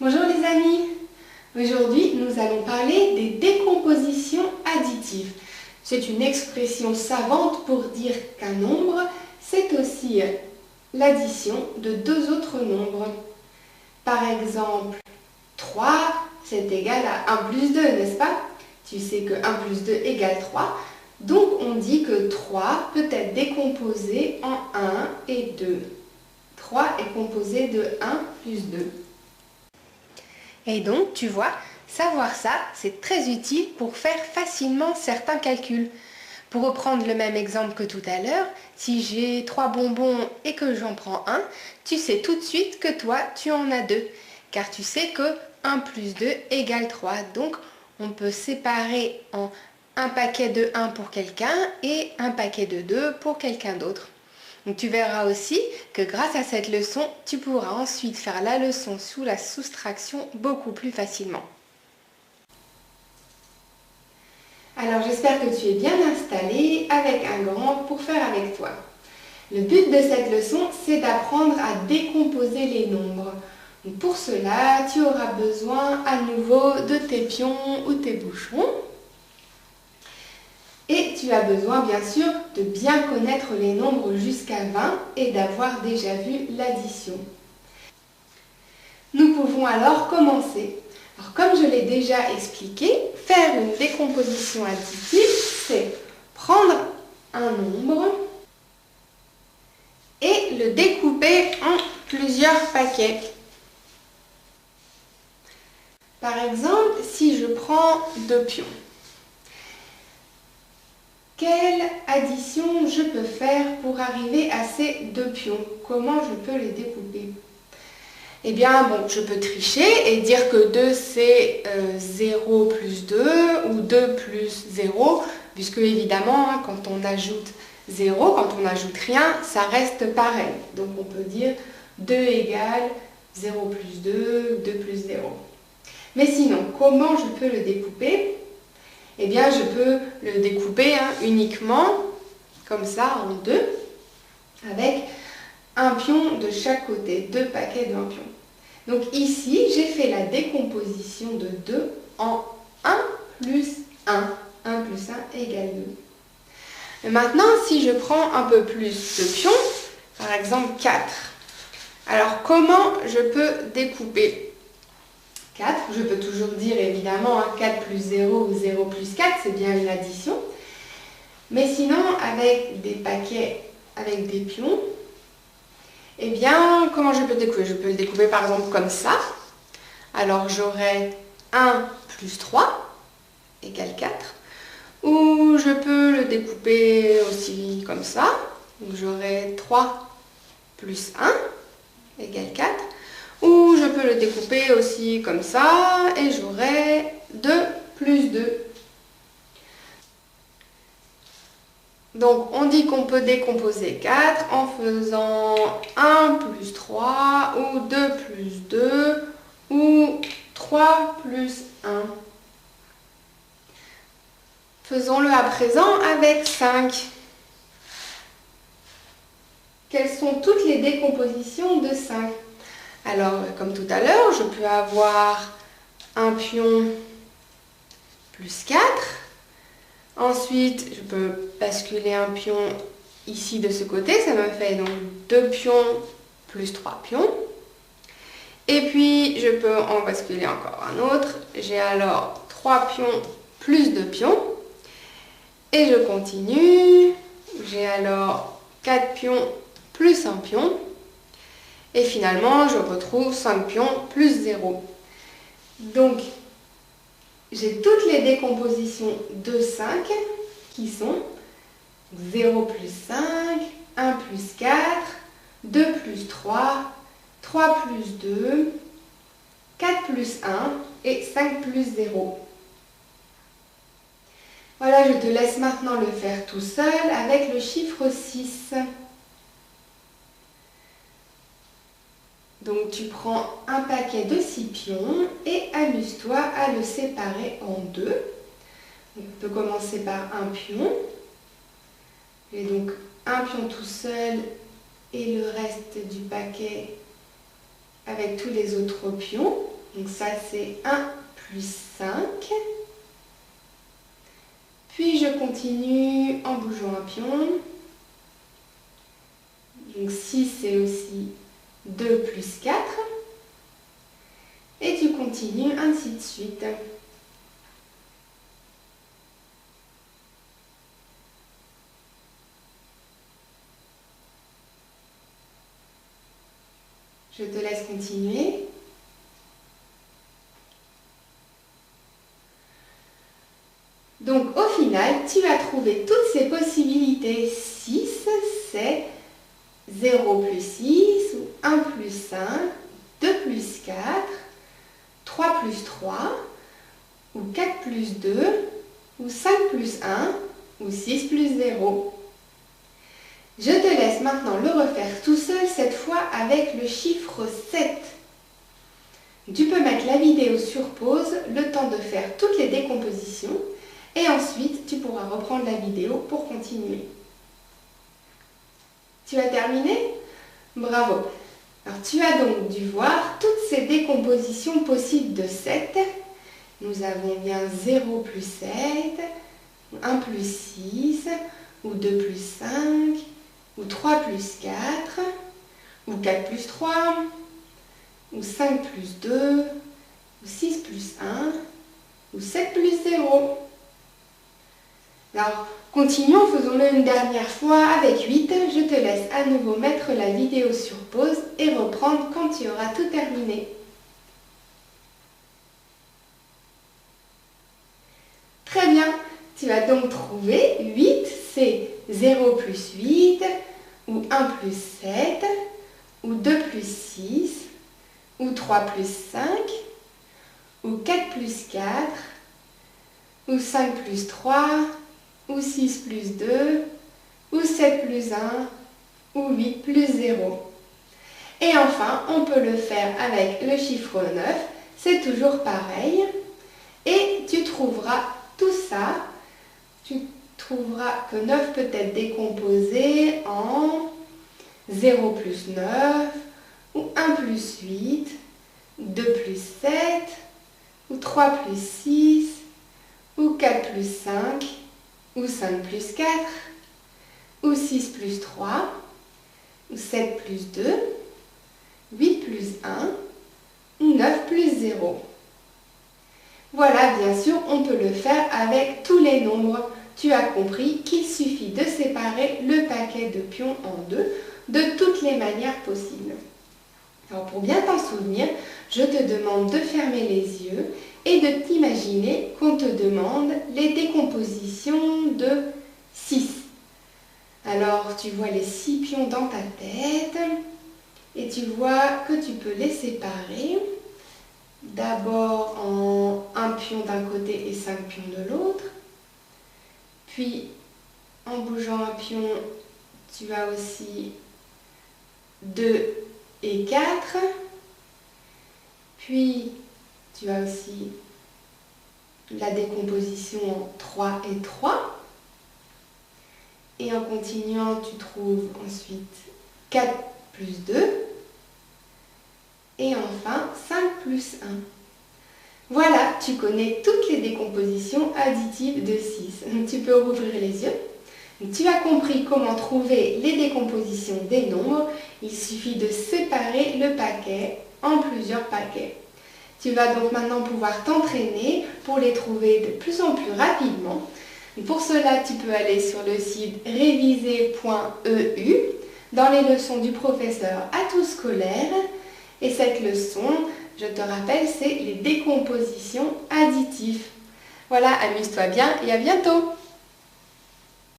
Bonjour les amis. Aujourd'hui, nous allons parler des décompositions additives. C'est une expression savante pour dire qu'un nombre, c'est aussi l'addition de deux autres nombres. Par exemple, 3, c'est égal à 1 plus 2, n'est-ce pas? Tu sais que 1 plus 2 égale 3. Donc, on dit que 3 peut être décomposé en 1 et 2. 3 est composé de 1 plus 2. Et donc, tu vois, savoir ça, c'est très utile pour faire facilement certains calculs. Pour reprendre le même exemple que tout à l'heure, si j'ai 3 bonbons et que j'en prends un, tu sais tout de suite que toi, tu en as 2. Car tu sais que 1 plus 2 égale 3. Donc, on peut séparer en un paquet de 1 pour quelqu'un et un paquet de 2 pour quelqu'un d'autre. Donc tu verras aussi que grâce à cette leçon, tu pourras ensuite faire la leçon sous la soustraction beaucoup plus facilement. Alors j'espère que tu es bien installé avec un grand pour faire avec toi. Le but de cette leçon, c'est d'apprendre à décomposer les nombres. Donc pour cela, tu auras besoin à nouveau de tes pions ou tes bouchons. Et tu as besoin bien sûr de bien connaître les nombres jusqu'à 20 et d'avoir déjà vu l'addition. Nous pouvons alors commencer. Alors comme je l'ai déjà expliqué, faire une décomposition additive, c'est prendre un nombre et le découper en plusieurs paquets. Par exemple, si je prends 2 pions, quelle addition je peux faire pour arriver à ces 2 pions? Comment je peux les découper? Eh bien, bon, je peux tricher et dire que 2 c'est 0 plus 2 ou 2 plus 0, puisque évidemment, quand on ajoute 0, quand on n'ajoute rien, ça reste pareil. Donc on peut dire 2 égale 0 plus 2, 2 plus 0. Mais sinon, comment je peux le découper? Eh bien, je peux le découper uniquement, comme ça, en 2, avec un pion de chaque côté, 2 paquets d'un pion. Donc ici, j'ai fait la décomposition de 2 en 1 plus 1. 1 plus 1 égale 2. Et maintenant, si je prends un peu plus de pions, par exemple 4, alors comment je peux découper 4, je peux toujours dire évidemment 4 plus 0 ou 0 plus 4, c'est bien une addition. Mais sinon, avec des paquets, avec des pions, eh bien, comment je peux le découper? Je peux le découper par exemple comme ça. Alors j'aurai 1 plus 3 égale 4. Ou je peux le découper aussi comme ça. Donc j'aurai 3 plus 1 égale 4. Ou je peux le découper aussi comme ça et j'aurai 2 plus 2. Donc on dit qu'on peut décomposer 4 en faisant 1 plus 3 ou 2 plus 2 ou 3 plus 1. Faisons-le à présent avec 5. Quelles sont toutes les décompositions de 5? Alors, comme tout à l'heure, je peux avoir un pion plus 4. Ensuite, je peux basculer un pion ici de ce côté. Ça me fait donc 2 pions plus 3 pions. Et puis, je peux en basculer encore un autre. J'ai alors 3 pions plus 2 pions. Et je continue. J'ai alors 4 pions plus 1 pion. Et finalement, je retrouve 5 pions plus 0. Donc, j'ai toutes les décompositions de 5 qui sont 0 plus 5, 1 plus 4, 2 plus 3, 3 plus 2, 4 plus 1 et 5 plus 0. Voilà, je te laisse maintenant le faire tout seul avec le chiffre 6. Donc tu prends un paquet de 6 pions et amuse-toi à le séparer en 2. On peut commencer par un pion. J'ai donc un pion tout seul et le reste du paquet avec tous les autres pions. Donc ça c'est 1 plus 5. Puis je continue en bougeant un pion. Donc 6 c'est aussi 2 plus 4. Et tu continues ainsi de suite. Je te laisse continuer. Donc au final, tu as trouvé toutes ces possibilités. 6, c'est 0 plus 6, ou 1 plus 5, 2 plus 4, 3 plus 3, ou 4 plus 2, ou 5 plus 1, ou 6 plus 0. Je te laisse maintenant le refaire tout seul, cette fois avec le chiffre 7. Tu peux mettre la vidéo sur pause, le temps de faire toutes les décompositions, et ensuite tu pourras reprendre la vidéo pour continuer. Tu as terminé? Bravo! Alors tu as donc dû voir toutes ces décompositions possibles de 7. Nous avons bien 0 plus 7, 1 plus 6, ou 2 plus 5, ou 3 plus 4, ou 4 plus 3, ou 5 plus 2, ou 6 plus 1, ou 7 plus 0. Alors, continuons, faisons-le une dernière fois avec 8. Je te laisse à nouveau mettre la vidéo sur pause et reprendre quand tu auras tout terminé. Très bien, tu as donc trouvé 8, c'est 0 plus 8, ou 1 plus 7, ou 2 plus 6, ou 3 plus 5, ou 4 plus 4, ou 5 plus 3, ou 6 plus 2, ou 7 plus 1, ou 8 plus 0. Et enfin, on peut le faire avec le chiffre 9, c'est toujours pareil. Et tu trouveras tout ça, tu trouveras que 9 peut être décomposé en 0 plus 9, ou 1 plus 8, 2 plus 7, ou 3 plus 6, ou 4 plus 5, ou 5 plus 4, ou 6 plus 3, ou 7 plus 2, 8 plus 1, ou 9 plus 0. Voilà, bien sûr, on peut le faire avec tous les nombres. Tu as compris qu'il suffit de séparer le paquet de pions en deux, de toutes les manières possibles. Alors pour bien t'en souvenir, je te demande de fermer les yeux et de t'imaginer qu'on te demande les décompositions de 6. Alors tu vois les 6 pions dans ta tête et tu vois que tu peux les séparer. D'abord en un pion d'un côté et 5 pions de l'autre. Puis en bougeant un pion, tu as aussi 2 et 4. Puis tu as aussi la décomposition en 3 et 3. Et en continuant, tu trouves ensuite 4 plus 2. Et enfin 5 plus 1. Voilà, tu connais toutes les décompositions additives de 6. Tu peux rouvrir les yeux. Tu as compris comment trouver les décompositions des nombres. Il suffit de séparer le paquet en plusieurs paquets. Tu vas donc maintenant pouvoir t'entraîner pour les trouver de plus en plus rapidement. Pour cela, tu peux aller sur le site réviser.eu dans les leçons du professeur Atout Scolaire. Et cette leçon, je te rappelle, c'est les décompositions additives. Voilà, amuse-toi bien et à bientôt!